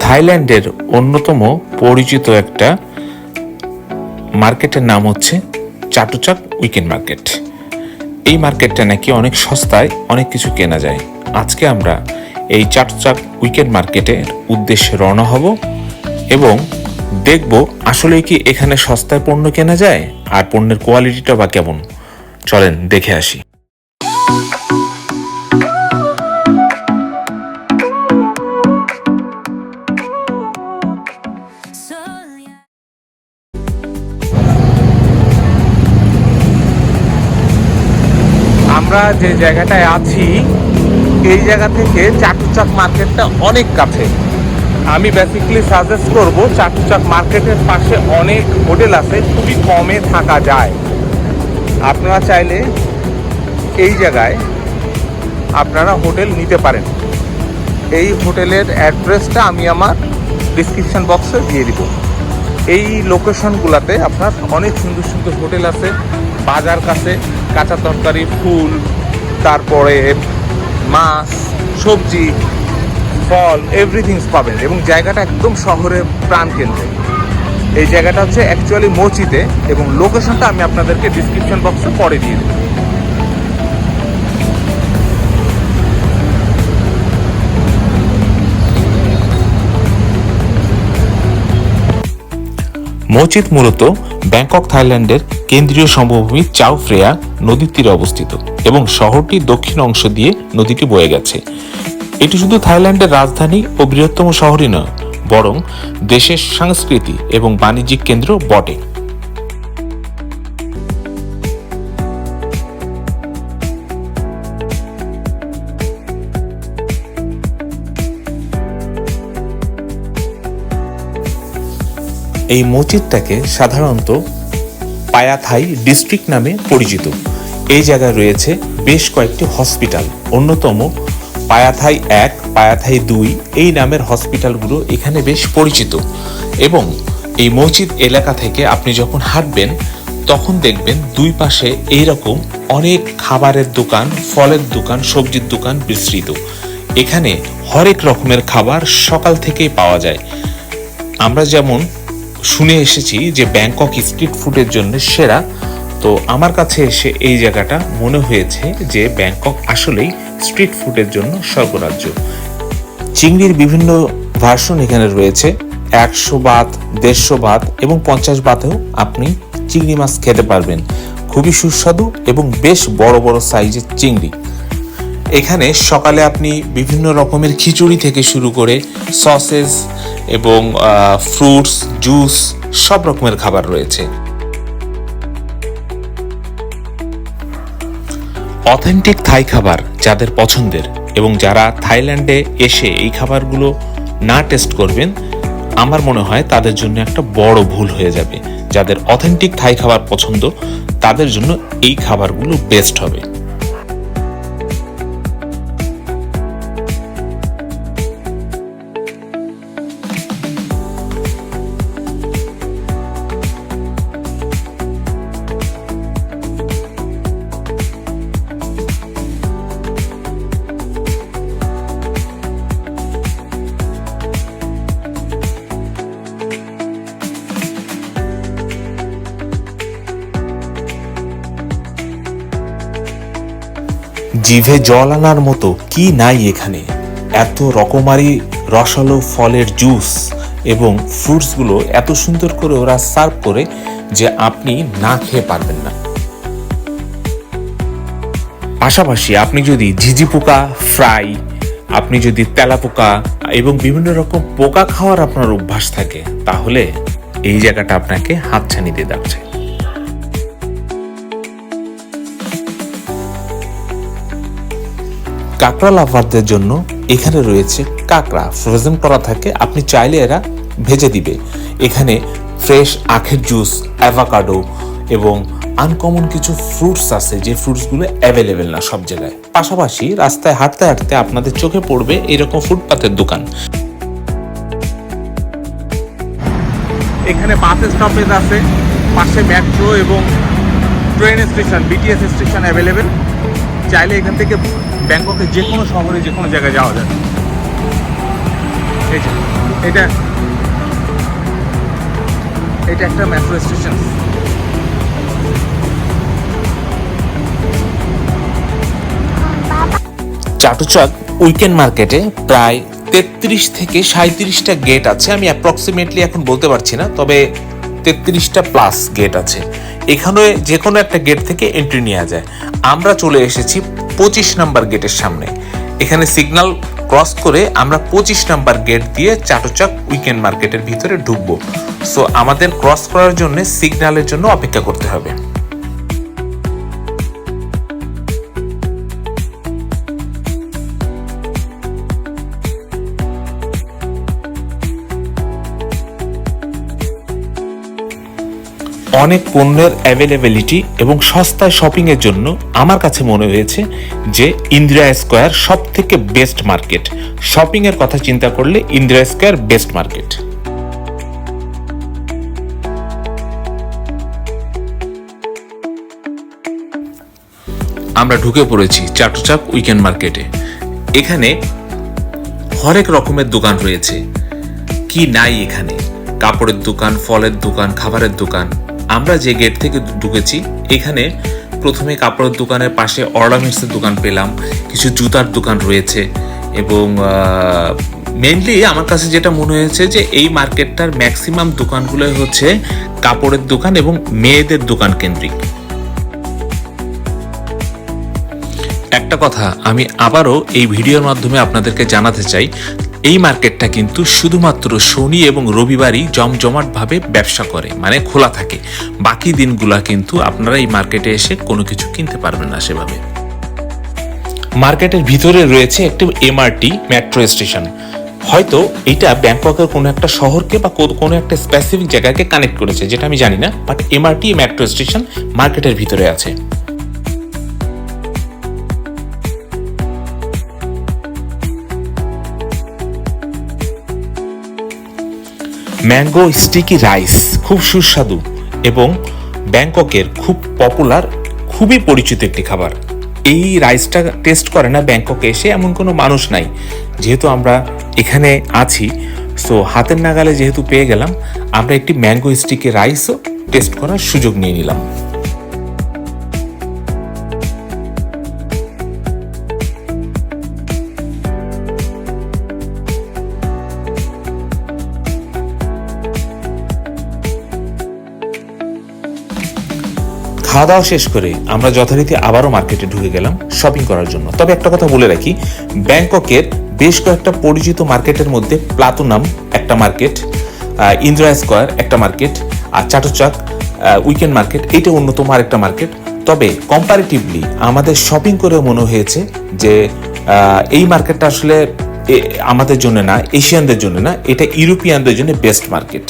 থাইল্যান্ডের অন্যতম পরিচিত একটা মার্কেটের নাম হচ্ছে চাটুচাক উইকেন্ড মার্কেট। এই মার্কেটটা নাকি অনেক সস্তায় অনেক কিছু কেনা যায়। আজকে আমরা এই চাটুচাক উইকেন্ড মার্কেটের উদ্দেশ্যে রওনা হব এবং দেখব আসলে কি এখানে সস্তায় পণ্য কেনা যায় আর পণ্যের কোয়ালিটিটা বা কেমন। চলেন দেখে আসি। আমরা যে জায়গাটায় আছি এই জায়গা থেকে চাটুচাক মার্কেটটা অনেক কাছে। আমি বেসিক্যালি সাজেস্ট করব, চাটুচাক মার্কেটের পাশে অনেক হোটেল আছে, খুবই কমে থাকা যায়। আপনারা চাইলে এই জায়গায় আপনারা হোটেল নিতে পারেন। এই হোটেলের অ্যাড্রেসটা আমি আমার ডিসক্রিপশন বক্সে দিয়ে দিব। এই লোকেশনগুলোতে আপনার অনেক সুন্দর সুন্দর হোটেল আছে, বাজার কাছে, কাঁচা তরকারি, ফুল, তারপরে মাছ, সবজি, ফল, এভরিথিংস পাবেন এবং জায়গাটা একদম শহরের প্রাণকেন্দ্রে। এই জায়গাটা হচ্ছে অ্যাকচুয়ালি মোচিতে এবং লোকেশনটা আমি আপনাদেরকে ডিসক্রিপশন বক্সে পরে দিয়ে দেব। মোচিত মূলত ব্যাংকক থাইল্যান্ডের কেন্দ্রীয় সমভূমি চাও ফ্রেয়া নদীর তীরে অবস্থিত এবং শহরটির দক্ষিণ অংশ দিয়ে নদীটি বয়ে গেছে। এটি শুধু থাইল্যান্ডের রাজধানী ও বৃহত্তম শহরই নয়, বরং দেশের সংস্কৃতি এবং বাণিজ্যিক কেন্দ্র বটে। এই মসজিদটাকে সাধারণত পায়াথাই ডিস্ট্রিক্ট নামে পরিচিত। এই জায়গায় রয়েছে বেশ কয়েকটি হসপিটাল, অন্যতম পায়াথাই 1, পায়াথাই 2 এই নামের হসপিটালগুলো এখানে বেশ পরিচিত। এবং এই মসজিদ এলাকা থেকে আপনি যখন হাঁটবেন তখন দেখবেন দুই পাশে এইরকম অনেক খাবারের দোকান, ফলের দোকান, সবজির দোকান বিস্তৃত। এখানে হরেক রকমের খাবার সকাল থেকেই পাওয়া যায়। আমরা যেমন শুনে এসেছি যে ব্যাংকক স্ট্রিট ফুডের জন্য সেরা, তো আমার কাছে এসে এই জায়গাটা মনে হয়েছে যে ব্যাংকক আসলেই স্ট্রিট ফুডের জন্য স্বর্গরাজ্য। চিংড়ির বিভিন্ন ভার্সন এখানে রয়েছে, 100 বাত, 150 বাত এবং 50 বাতেও আপনি চিংড়ি মাছ খেতে পারবেন। খুবই সুস্বাদু এবং বেশ বড় বড় সাইজের চিংড়ি। এখানে সকালে আপনি বিভিন্ন রকমের খিচুড়ি থেকে শুরু করে সসেস এবং ফ্রুটস, জুস, সব রকমের খাবার রয়েছে। অথেন্টিক থাই খাবার যাদের পছন্দের এবং যারা থাইল্যান্ডে এসে এই খাবারগুলো না টেস্ট করবেন, আমার মনে হয় তাদের জন্য একটা বড় ভুল হয়ে যাবে। যাদের অথেন্টিক থাই খাবার পছন্দ তাদের জন্য এই খাবারগুলো বেস্ট হবে। জিভে জল আনার মতো কি নাই এখানে! এত রকমারি রসালো ফলের জুস এবং ফ্রুটসগুলো এত সুন্দর করে ওরা সার্ভ করে যে আপনি না খেয়ে পারবেন না। পাশাপাশি আপনি যদি ঝিঝি পোকা ফ্রাই, আপনি যদি তেলাপোকা এবং বিভিন্ন রকম পোকা খাওয়ার আপনার অভ্যাস থাকে, তাহলে এই জায়গাটা আপনাকে হাতছানি দিয়ে যাচ্ছে। কাঁকড়া লাভারদের জন্য এখানে রয়েছে কাঁকড়া ফ্রোজেন করা থাকে, আপনি চাইলে এরা ভেজে দিবে। এখানে ফ্রেশ আখের জুস, অ্যাভোকাডো এবং আনকমন কিছু ফ্রুটস আছে যে ফ্রুটসগুলো অ্যাভেলেবেল না সব জায়গায়। পাশাপাশি রাস্তায় হাঁটতে হাঁটতে আপনাদের চোখে পড়বে এরকম ফুটপাতের দোকান। এখানে বাস স্টপেজ আছে, পাশে মেট্রো এবং train station, BTS station available. চাইলে এখান থেকে ব্যাংককের যে কোনো শহরে যে কোনো জায়গায় যাওয়া যায়। এই যে এটা একটা মেট্রো স্টেশন। চাটুচাক উইকেন্ড মার্কেটে প্রায় 33 থেকে 37টা গেট আছে। আমি অ্যাপ্রক্সিমেটলি এখন বলতে পারছি না, তবে 33টা প্লাস গেট আছে। এখানে যে কোনো একটা গেট থেকে এন্ট্রি নেওয়া যায়। আমরা চলে এসেছি 25 নাম্বার গেটের সামনে। এখানে সিগন্যাল ক্রস করে আমরা 25 নাম্বার গেট দিয়ে চাটুচাক উইকেন্ড মার্কেটের ভিতরে ঢুকবো। সো আমাদের ক্রস করার জন্য সিগন্যালের জন্য অপেক্ষা করতে হবে। অনেক পণ্যের অ্যাভেলেবিলিটি এবং সস্তায় শপিংয়ের জন্য আমার কাছে মনে হয়েছে যে ইন্দিরা স্কোয়ার সব থেকে বেস্ট মার্কেট। শপিংয়ের কথা চিন্তা করলে ইন্দিরা স্কোয়ার বেস্ট মার্কেট। আমরা ঢুকে পড়েছি চাটুচাক উইকেন্ড মার্কেটে। এখানে হরেক রকমের দোকান রয়েছে, কি নাই এখানে। কাপড়ের দোকান, ফলের দোকান, খাবারের দোকান। আমরা যে গেট থেকে ঢুকেছি এখানে প্রথমে কাপড়ের দোকানের পাশে অর্নামেন্টসের দোকান পেলাম, কিছু জুতার দোকান রয়েছে এবং মেইনলি আমার কাছে যেটা মনে হয়েছে যে এই মার্কেটটার ম্যাক্সিমাম দোকানগুলো হচ্ছে কাপড়ের দোকান এবং মেয়েদের দোকান কেন্দ্রিক। একটা কথা আমি আবারও এই ভিডিওর মাধ্যমে আপনাদেরকে জানাতে চাই, এই মার্কেটটা কিন্তু শুধুমাত্র শনি এবং রবিবারই জমজমাটভাবে ব্যবসা করে, মানে খোলা থাকে। বাকি দিনগুলা কিন্তু আপনারা এই মার্কেটে এসে কোনো কিছু কিনতে পারবেন না সেভাবে। মার্কেটের ভিতরে রয়েছে একটি এমআরটি মেট্রো স্টেশন। হয়তো এটা ব্যাংককের কোনো একটা শহরকে বা কোনো একটা স্পেসিফিক জায়গাকে কানেক্ট করেছে, যেটা আমি জানি না, বাট এমআরটি মেট্রো স্টেশন মার্কেটের ভিতরে আছে। ম্যাঙ্গো স্টিকি রাইস খুব সুস্বাদু এবং ব্যাংককের খুব পপুলার, খুবই পরিচিত একটি খাবার। এই রাইসটা টেস্ট করে না ব্যাংককে এসে এমন কোনো মানুষ নাই। যেহেতু আমরা এখানে আছি, সো হাতের নাগালে যেহেতু পেয়ে গেলাম, আমরা একটি ম্যাঙ্গো স্টিকি রাইসও টেস্ট করার সুযোগ নিয়ে নিলাম। খাওয়া দাওয়া শেষ করে আমরা যথারীতি আবারও মার্কেটে ঢুকে গেলাম শপিং করার জন্য। তবে একটা কথা বলে রাখি, ব্যাংককের বেশ কয়েকটা পরিচিত মার্কেটের মধ্যে প্লাতুনাম একটা মার্কেট, ইন্দিরা স্কোয়ার একটা মার্কেট, আর চাটুচাক উইকেন্ড মার্কেট এইটা অন্যতম আরেকটা মার্কেট। তবে কম্পারেটিভলি আমাদের শপিং করে মনে হয়েছে যে এই মার্কেটটা আসলে আমাদের জন্য না, এশিয়ানদের জন্য না, এটা ইউরোপিয়ানদের জন্য বেস্ট মার্কেট।